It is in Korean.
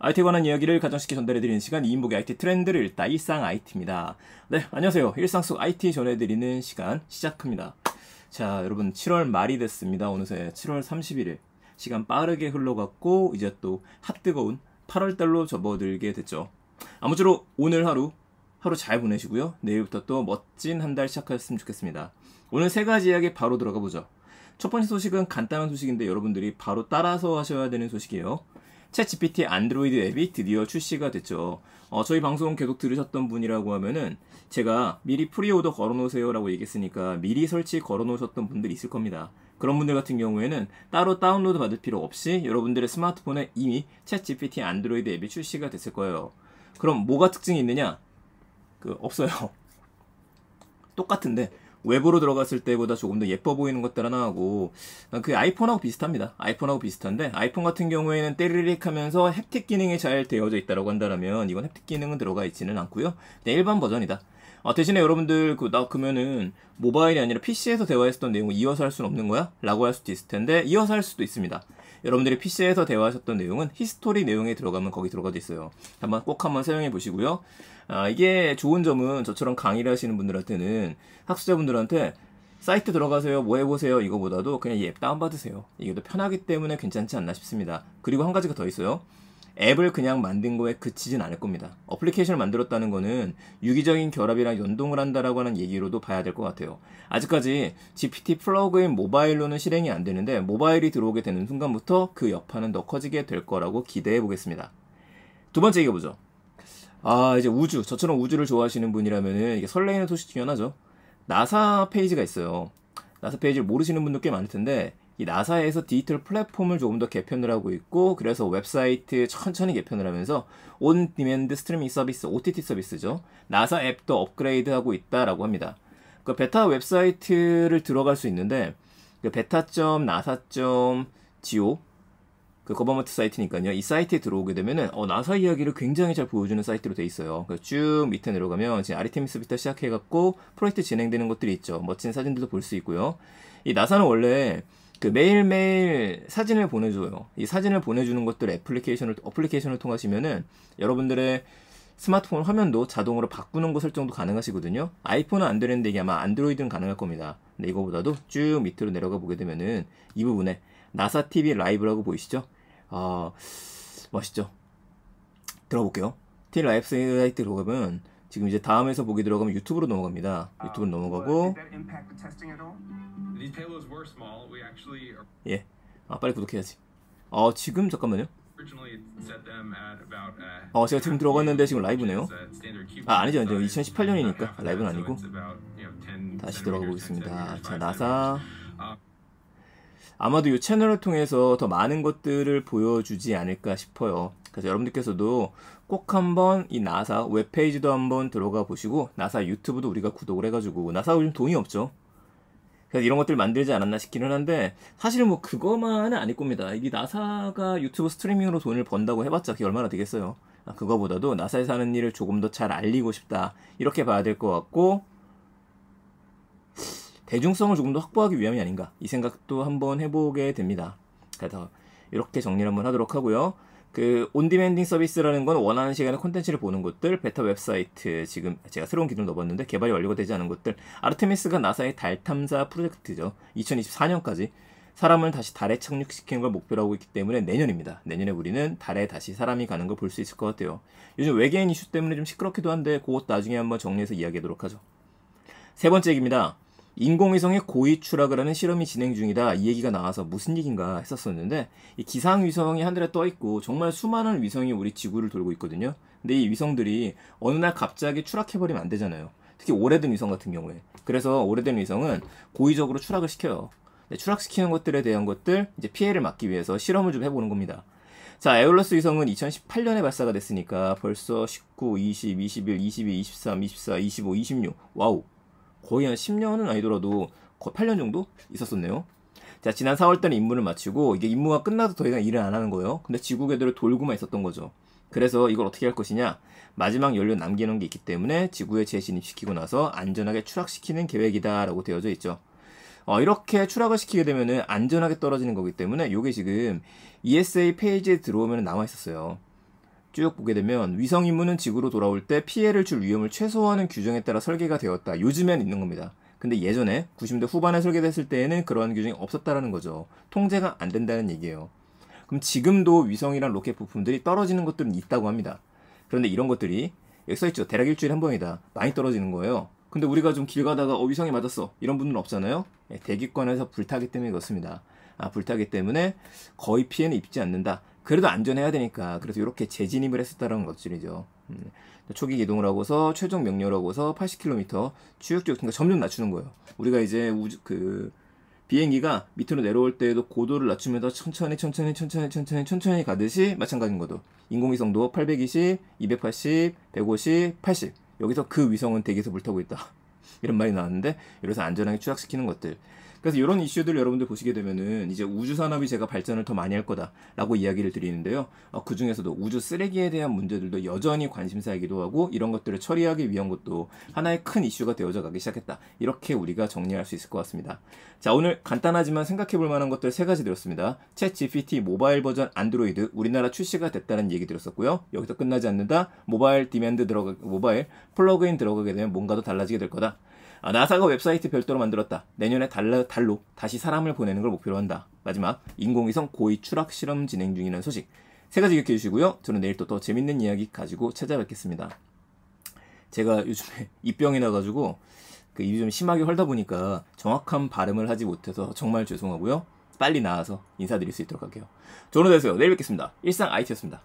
IT에 관한 이야기를 가정쉽게 전달해드리는 시간 2인복의 IT 트렌드를 읽다 일상 IT입니다. 네, 안녕하세요. 일상 속 IT 전해드리는 시간 시작합니다. 자, 여러분 7월 말이 됐습니다. 어느새 7월 31일. 시간 빠르게 흘러갔고 이제 또 핫뜨거운 8월달로 접어들게 됐죠. 아무쪼록 오늘 하루 잘 보내시고요. 내일부터 또 멋진 한 달 시작하셨으면 좋겠습니다. 오늘 세 가지 이야기 바로 들어가 보죠. 첫 번째 소식은 간단한 소식인데 여러분들이 바로 따라서 하셔야 되는 소식이에요. 챗GPT 안드로이드 앱이 드디어 출시가 됐죠. 저희 방송 계속 들으셨던 분이라고 하면은 제가 미리 프리오더 걸어놓으세요 라고 얘기했으니까 미리 설치 걸어놓으셨던 분들이 있을 겁니다. 그런 분들 같은 경우에는 따로 다운로드 받을 필요 없이 여러분들의 스마트폰에 이미 챗GPT 안드로이드 앱이 출시가 됐을 거예요. 그럼 뭐가 특징이 있느냐? 없어요. 똑같은데 웹으로 들어갔을 때보다 조금 더 예뻐 보이는 것들 하나 하고 그 아이폰하고 비슷합니다. 아이폰하고 비슷한데 아이폰 같은 경우에는 때리릭 하면서 햅틱 기능이 잘 되어져 있다고 한다면 이건 햅틱 기능은 들어가 있지는 않고요. 그냥 일반 버전이다. 대신에 여러분들 그러면은 모바일이 아니라 PC에서 대화했었던 내용을 이어서 할 수는 없는 거야? 라고 할 수도 있을 텐데 이어서 할 수도 있습니다. 여러분들이 PC에서 대화하셨던 내용은 히스토리 내용에 들어가면 거기 들어가도 있어요. 꼭 한번 사용해 보시고요. 이게 좋은 점은 저처럼 강의를 하시는 분들한테는 학습자분들한테 사이트 들어가세요, 뭐 해보세요 이거보다도 그냥 이 앱 다운받으세요. 이게 더 편하기 때문에 괜찮지 않나 싶습니다. 그리고 한 가지가 더 있어요. 앱을 그냥 만든 거에 그치진 않을 겁니다. 어플리케이션을 만들었다는 거는 유기적인 결합이랑 연동을 한다라고 하는 얘기로도 봐야 될 것 같아요. 아직까지 GPT 플러그인 모바일로는 실행이 안 되는데 모바일이 들어오게 되는 순간부터 그 여파는 더 커지게 될 거라고 기대해 보겠습니다. 두 번째 얘기해보죠. 이제 우주. 저처럼 우주를 좋아하시는 분이라면은 이게 설레이는 소식 중에 하나죠. 나사 페이지가 있어요. 나사 페이지를 모르시는 분들 꽤 많을 텐데 이 나사에서 디지털 플랫폼을 조금 더 개편을 하고 있고 그래서 웹사이트 천천히 개편을 하면서 온 디맨드 스트리밍 서비스, OTT 서비스죠. 나사 앱도 업그레이드하고 있다라고 합니다. 그 베타 웹사이트를 들어갈 수 있는데 그 beta.nasa.go 그 거버먼트 사이트니까요. 이 사이트에 들어오게 되면은 나사 이야기를 굉장히 잘 보여주는 사이트로 돼 있어요. 쭉 밑에 내려가면 지금 아르테미스부터 시작해갖고 프로젝트 진행되는 것들이 있죠. 멋진 사진들도 볼 수 있고요. 이 나사는 원래 매일매일 사진을 보내줘요. 이 사진을 보내주는 것들 어플리케이션을 통하시면은 여러분들의 스마트폰 화면도 자동으로 바꾸는 거 설정도 가능하시거든요. 아이폰은 안 되는데 이게 아마 안드로이드는 가능할 겁니다. 근데 이거보다도 쭉 밑으로 내려가 보게 되면은 이 부분에 나사 TV 라이브라고 보이시죠? 멋있죠? 들어볼게요. TV 라이브 사이트 들어가면 지금 이제 다음에서 보기 들어가면 유튜브로 넘어갑니다. 유튜브로 넘어가고 예, 빨리 구독해야지. 지금 잠깐만요. 제가 지금 들어갔는데 지금 라이브네요. 아니죠. 2018년이니까 라이브는 아니고 다시 들어가 보겠습니다. 자, 나사 아마도 이 채널을 통해서 더 많은 것들을 보여주지 않을까 싶어요. 그래서 여러분들께서도 꼭 한번 이 나사 웹페이지도 한번 들어가 보시고 나사 유튜브도 우리가 구독을 해가지고 나사가 요즘 돈이 없죠. 그래서 이런 것들 만들지 않았나 싶기는 한데 사실은 뭐 그거만은 아닐 겁니다. 이게 나사가 유튜브 스트리밍으로 돈을 번다고 해봤자 그게 얼마나 되겠어요. 그거보다도 나사에서 하는 일을 조금 더 잘 알리고 싶다 이렇게 봐야 될 것 같고 대중성을 조금 더 확보하기 위함이 아닌가 이 생각도 한번 해보게 됩니다. 그래서 이렇게 정리를 한번 하도록 하고요. 온디맨딩 서비스라는 건 원하는 시간에 콘텐츠를 보는 것들, 베타 웹사이트, 지금 제가 새로운 기능을 넣어봤는데 개발이 완료가 되지 않은 것들, 아르테미스가 나사의 달 탐사 프로젝트죠. 2024년까지 사람을 다시 달에 착륙시키는 걸 목표로 하고 있기 때문에 내년입니다. 내년에 우리는 달에 다시 사람이 가는 걸 볼 수 있을 것 같아요. 요즘 외계인 이슈 때문에 좀 시끄럽기도 한데 그것 나중에 한번 정리해서 이야기하도록 하죠. 세 번째 얘기입니다. 인공위성의 고위 추락을 하는 실험이 진행 중이다. 이 얘기가 나와서 무슨 얘기인가 했었었는데 이 기상위성이 하늘에 떠 있고 정말 수많은 위성이 우리 지구를 돌고 있거든요. 근데 이 위성들이 어느 날 갑자기 추락해버리면 안 되잖아요. 특히 오래된 위성 같은 경우에. 그래서 오래된 위성은 고의적으로 추락을 시켜요. 추락시키는 것들에 대한 것들 이제 피해를 막기 위해서 실험을 좀 해보는 겁니다. 자, 에올러스 위성은 2018년에 발사가 됐으니까 벌써 19, 20, 21, 22, 23, 24, 25, 26 와우. 거의 한 10년은 아니더라도 거의 8년 정도 있었었네요. 자, 지난 4월달에 임무를 마치고 이게 임무가 끝나도 더 이상 일을 안 하는 거예요. 근데 지구 궤도를 돌고만 있었던 거죠. 그래서 이걸 어떻게 할 것이냐? 마지막 연료 남기는 게 있기 때문에 지구에 재진입시키고 나서 안전하게 추락시키는 계획이다라고 되어져 있죠. 이렇게 추락을 시키게 되면은 안전하게 떨어지는 거기 때문에 이게 지금 ESA 페이지에 들어오면 남아 있었어요. 쭉 보게 되면 위성 임무는 지구로 돌아올 때 피해를 줄 위험을 최소화하는 규정에 따라 설계가 되었다. 요즘엔 있는 겁니다. 근데 예전에 90년대 후반에 설계됐을 때에는 그러한 규정이 없었다라는 거죠. 통제가 안 된다는 얘기예요. 그럼 지금도 위성이란 로켓 부품들이 떨어지는 것들은 있다고 합니다. 그런데 이런 것들이 여기 써있죠. 대략 일주일에 한 번이다. 많이 떨어지는 거예요. 근데 우리가 좀 길 가다가 위성이 맞았어. 이런 분은 없잖아요. 대기권에서 불타기 때문에 그렇습니다. 불타기 때문에 거의 피해는 입지 않는다. 그래도 안전해야 되니까 그래서 이렇게 재진입을 했었다는 것들이죠. 초기 기동을 하고서 최종 명령을 하고서 80km 쭉쭉 그러니까 점점 낮추는 거예요. 우리가 이제 비행기가 밑으로 내려올 때에도 고도를 낮추면서 천천히 가듯이 마찬가지인 거도. 인공위성도 820, 280, 150, 80. 여기서 그 위성은 대기에서 불타고 있다. 이런 말이 나왔는데 이래서 안전하게 추락시키는 것들. 그래서 이런 이슈들 여러분들 보시게 되면은 이제 우주 산업이 제가 발전을 더 많이 할 거다라고 이야기를 드리는데요. 그 중에서도 우주 쓰레기에 대한 문제들도 여전히 관심사이기도 하고 이런 것들을 처리하기 위한 것도 하나의 큰 이슈가 되어져 가기 시작했다. 이렇게 우리가 정리할 수 있을 것 같습니다. 자, 오늘 간단하지만 생각해 볼 만한 것들 3가지 드렸습니다. 챗 GPT 모바일 버전 안드로이드 우리나라 출시가 됐다는 얘기 드렸었고요. 여기서 끝나지 않는다. 모바일 플러그인 들어가게 되면 뭔가 더 달라지게 될 거다. 나사가 웹사이트 별도로 만들었다. 내년에 달로 다시 사람을 보내는 걸 목표로 한다. 마지막, 인공위성 고의 추락 실험 진행 중이라는 소식. 3가지 기억해 주시고요. 저는 내일 또 더 재밌는 이야기 가지고 찾아뵙겠습니다. 제가 요즘에 입병이 나가지고 입이 좀 심하게 헐다 보니까 정확한 발음을 하지 못해서 정말 죄송하고요. 빨리 나아서 인사드릴 수 있도록 할게요. 좋은 하루 되세요. 내일 뵙겠습니다. 일상 IT였습니다.